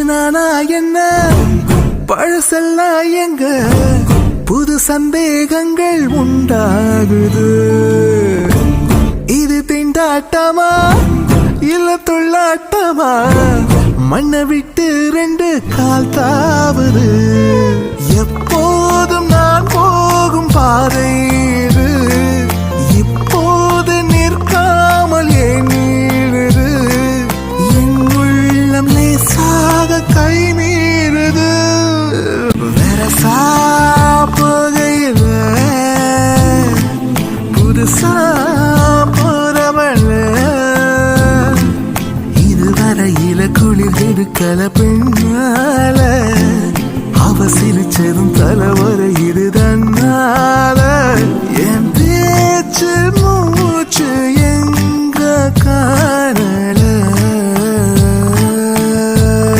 நானா என்ன பழசெல்லாம் எங்க புது சந்தேகங்கள் உண்டாகுது. இது திண்டாட்டமா இல்ல தொள்ளாட்டமா மண்ணை விட்டு 2 கால் தாவுது. எப்போதும் நான் போகும் பாதை இது இப்போது நிற்காமல் ஏன் நீடுது. என் உள்ளம் லேசாக கை மீறுது. வெரசா போகையில புதுசா போறவள இதுவரையில குளிர் எடுக்கல பெண்ணால அவ சிரிச்சதும் தலைவரை இது தன்னால என் பேச்சு மூச்சு எங்க